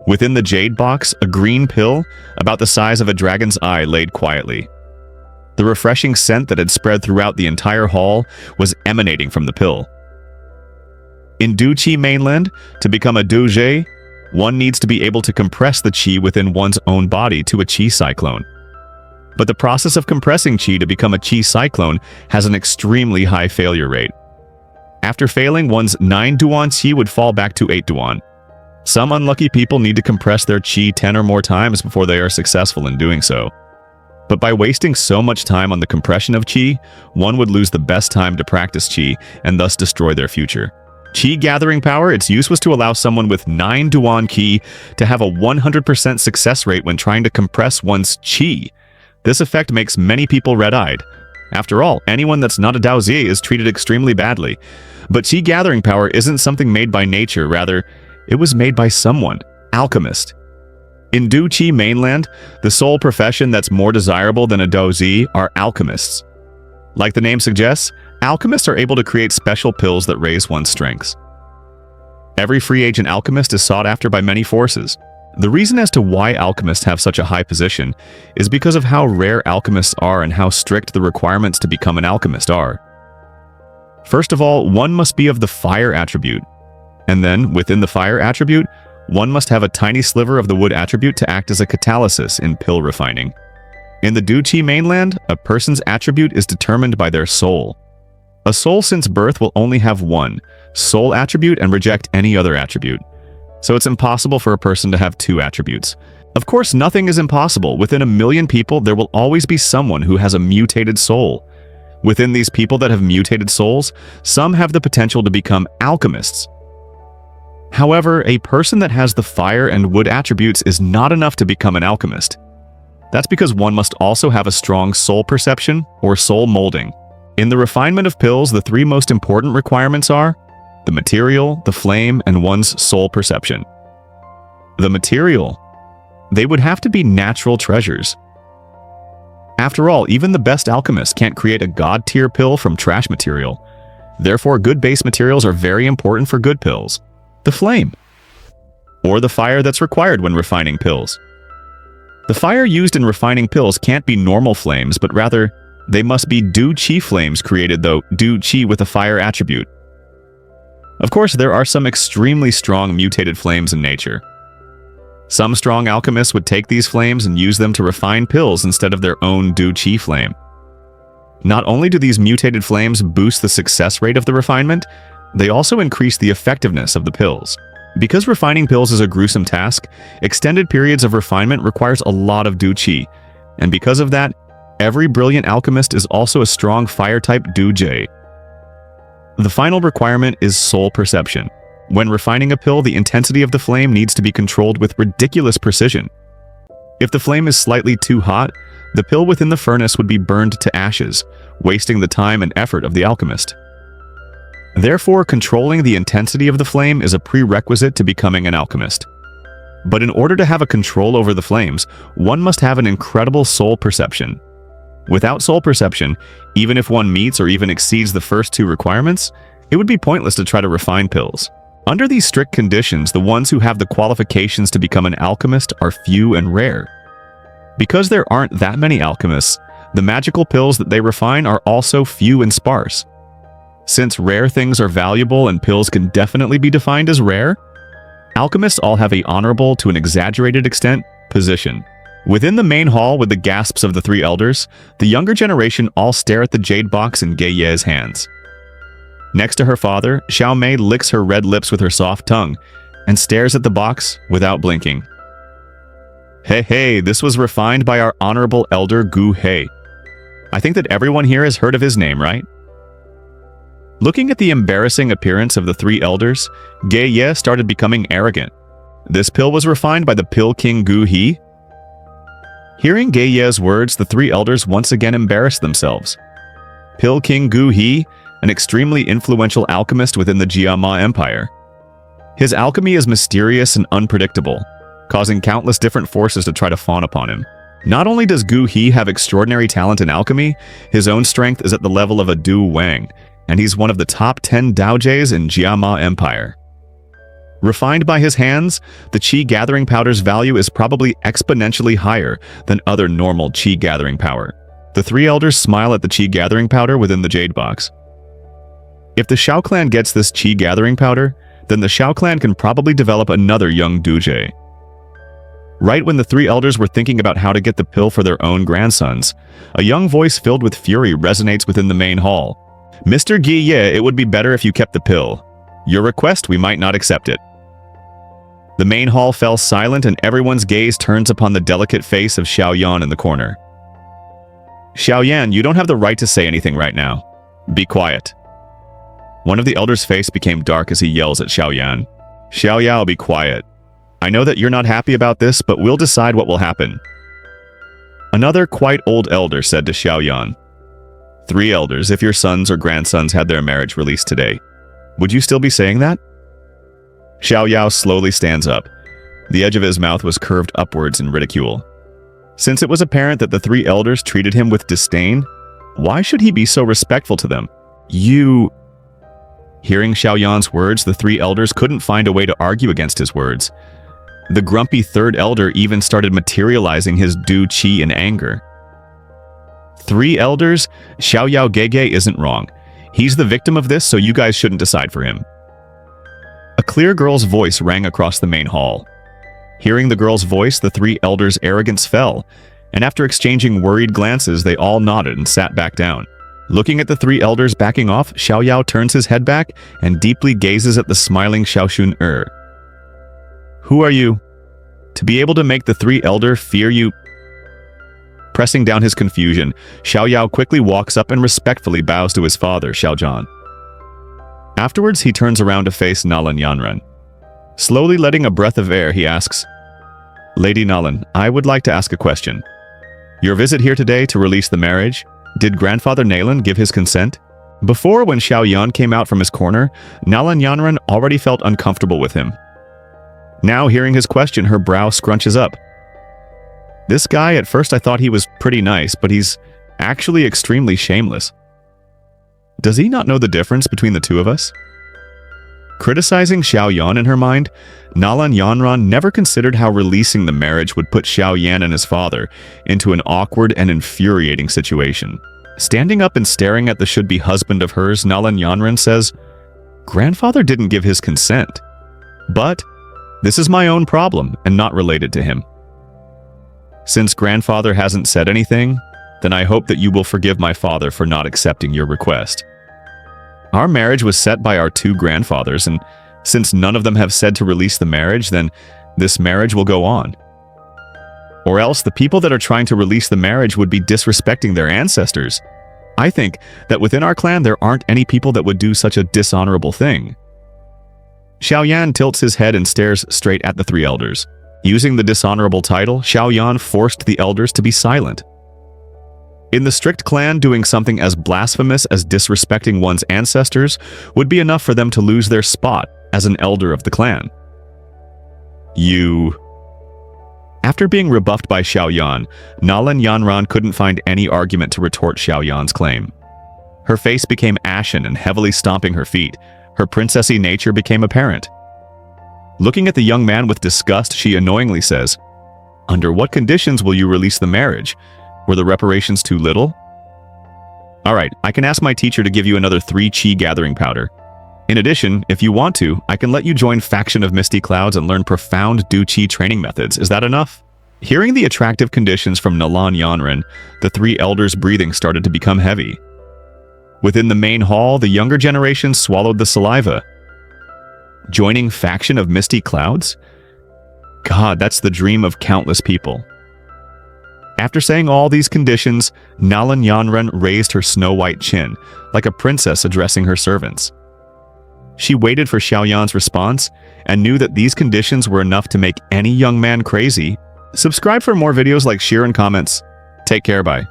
Within the jade box, a green pill, about the size of a dragon's eye, laid quietly. The refreshing scent that had spread throughout the entire hall was emanating from the pill. In Du-Chi mainland, to become a doujie, one needs to be able to compress the chi within one's own body to a chi cyclone. But the process of compressing chi to become a chi cyclone has an extremely high failure rate. After failing, one's 9 duan chi would fall back to 8 duan. Some unlucky people need to compress their chi 10 or more times before they are successful in doing so. But by wasting so much time on the compression of chi, one would lose the best time to practice chi and thus destroy their future. Chi gathering power, its use was to allow someone with 9 duan ki to have a 100% success rate when trying to compress one's chi. This effect makes many people red-eyed. After all, anyone that's not a Daozi is treated extremely badly. But chi gathering power isn't something made by nature, rather, it was made by someone, alchemist. In Du-Chi mainland, the sole profession that's more desirable than a Daozi are alchemists. Like the name suggests, alchemists are able to create special pills that raise one's strengths. Every free agent alchemist is sought after by many forces. The reason as to why alchemists have such a high position is because of how rare alchemists are and how strict the requirements to become an alchemist are. First of all, one must be of the fire attribute. And then, within the fire attribute, one must have a tiny sliver of the wood attribute to act as a catalysis in pill refining. In the Du-Chi mainland, a person's attribute is determined by their soul. A soul since birth will only have one, soul attribute, and reject any other attribute. So it's impossible for a person to have 2 attributes. Of course, nothing is impossible. Within 1 million people, there will always be someone who has a mutated soul. Within these people that have mutated souls, some have the potential to become alchemists. However, a person that has the fire and wood attributes is not enough to become an alchemist. That's because one must also have a strong soul perception or soul molding. In the refinement of pills, the 3 most important requirements are the material, the flame, and one's soul perception. The material. They would have to be natural treasures. After all, even the best alchemist can't create a god-tier pill from trash material. Therefore, good base materials are very important for good pills. The flame, or the fire that's required when refining pills. The fire used in refining pills can't be normal flames, but rather, they must be Du-Chi flames created, though Du-Chi with a fire attribute. Of course, there are some extremely strong mutated flames in nature. Some strong alchemists would take these flames and use them to refine pills instead of their own Du-Chi flame. Not only do these mutated flames boost the success rate of the refinement, they also increase the effectiveness of the pills. Because refining pills is a gruesome task, extended periods of refinement requires a lot of Du-Chi, and because of that, every brilliant alchemist is also a strong fire-type Du-Jie. The final requirement is soul perception. When refining a pill, the intensity of the flame needs to be controlled with ridiculous precision. If the flame is slightly too hot, the pill within the furnace would be burned to ashes, wasting the time and effort of the alchemist. Therefore, controlling the intensity of the flame is a prerequisite to becoming an alchemist. But in order to have a control over the flames, one must have an incredible soul perception. Without soul perception, even if one meets or even exceeds the first 2 requirements, it would be pointless to try to refine pills. Under these strict conditions, the ones who have the qualifications to become an alchemist are few and rare. Because there aren't that many alchemists, the magical pills that they refine are also few and sparse. Since rare things are valuable and pills can definitely be defined as rare, alchemists all have a honorable, to an exaggerated extent, position. Within the main hall with the gasps of the 3 elders, the younger generation all stare at the jade box in Gei Ye's hands. Next to her father, Xiao Mei licks her red lips with her soft tongue and stares at the box without blinking. Hey, this was refined by our honorable elder Gu Hei. I think that everyone here has heard of his name, right? Looking at the embarrassing appearance of the 3 elders, Gei Ye started becoming arrogant. This pill was refined by the Pill King Gu He. Hearing Gei Ye's words, the 3 elders once again embarrassed themselves. Pill King Gu He, an extremely influential alchemist within the Jiama Empire. His alchemy is mysterious and unpredictable, causing countless different forces to try to fawn upon him. Not only does Gu He have extraordinary talent in alchemy, his own strength is at the level of a Du Wang, and he's one of the top 10 Daojies in Jiama Empire. Refined by his hands, the chi gathering powder's value is probably exponentially higher than other normal chi gathering power. The three elders smile at the chi gathering powder within the jade box. If the Xiao clan gets this chi gathering powder, then the Xiao clan can probably develop another young Duje. Right when the three elders were thinking about how to get the pill for their own grandsons, a young voice filled with fury resonates within the main hall. Mr. Guille, it would be better if you kept the pill. Your request, we might not accept it. The main hall fell silent and everyone's gaze turns upon the delicate face of Xiao Yan in the corner. Xiao Yan, you don't have the right to say anything right now. Be quiet. One of the elders' face became dark as he yells at Xiao Yan. Xiao Yao, be quiet. I know that you're not happy about this, but we'll decide what will happen. Another quite old elder said to Xiao Yan, "Three elders, if your sons or grandsons had their marriage released today, would you still be saying that?" Xiao Yao slowly stands up. The edge of his mouth was curved upwards in ridicule. Since it was apparent that the three elders treated him with disdain, why should he be so respectful to them? You... Hearing Xiao Yan's words, the three elders couldn't find a way to argue against his words. The grumpy third elder even started materializing his Du Qi in anger. Three elders? Xiao Yao Gege isn't wrong. He's the victim of this, so you guys shouldn't decide for him. A clear girl's voice rang across the main hall. Hearing the girl's voice, the three elders' arrogance fell, and after exchanging worried glances, they all nodded and sat back down. Looking at the three elders backing off, Xiao Yao turns his head back and deeply gazes at the smiling Xiaoxun Er. Who are you? To be able to make the three elder fear you? Pressing down his confusion, Xiao Yao quickly walks up and respectfully bows to his father, Xiao Zhan. Afterwards, he turns around to face Nalan Yanran. Slowly letting a breath of air, he asks, Lady Nalan, I would like to ask a question. Your visit here today to release the marriage, did Grandfather Nalan give his consent? Before, when Xiao Yan came out from his corner, Nalan Yanran already felt uncomfortable with him. Now, hearing his question, her brow scrunches up. This guy, at first I thought he was pretty nice, but he's actually extremely shameless. Does he not know the difference between the two of us? Criticizing Xiao Yan in her mind, Nalan Yanran never considered how releasing the marriage would put Xiao Yan and his father into an awkward and infuriating situation. Standing up and staring at the should-be husband of hers, Nalan Yanran says, Grandfather didn't give his consent. But this is my own problem and not related to him. Since Grandfather hasn't said anything, then I hope that you will forgive my father for not accepting your request. Our marriage was set by our two grandfathers, and since none of them have said to release the marriage, then this marriage will go on. Or else the people that are trying to release the marriage would be disrespecting their ancestors. I think that within our clan there aren't any people that would do such a dishonorable thing. Xiao Yan tilts his head and stares straight at the three elders. Using the dishonorable title, Xiao Yan forced the elders to be silent. In the strict clan, doing something as blasphemous as disrespecting one's ancestors would be enough for them to lose their spot as an elder of the clan. You... After being rebuffed by Xiao Yan, Nalan Yanran couldn't find any argument to retort Xiao Yan's claim. Her face became ashen and heavily stomping her feet, her princessy nature became apparent. Looking at the young man with disgust, she annoyingly says, Under what conditions will you release the marriage? Were the reparations too little? Alright, I can ask my teacher to give you another 3 chi gathering powder. In addition, if you want to, I can let you join Faction of Misty Clouds and learn profound Du Chi training methods. Is that enough? Hearing the attractive conditions from Nalan Yanran, the 3 elders' breathing started to become heavy. Within the main hall, the younger generation swallowed the saliva. Joining Faction of Misty Clouds? God, that's the dream of countless people. After saying all these conditions, Nalan Yanran raised her snow-white chin, like a princess addressing her servants. She waited for Xiao Yan's response, and knew that these conditions were enough to make any young man crazy. Subscribe for more videos like share and comments. Take care, bye.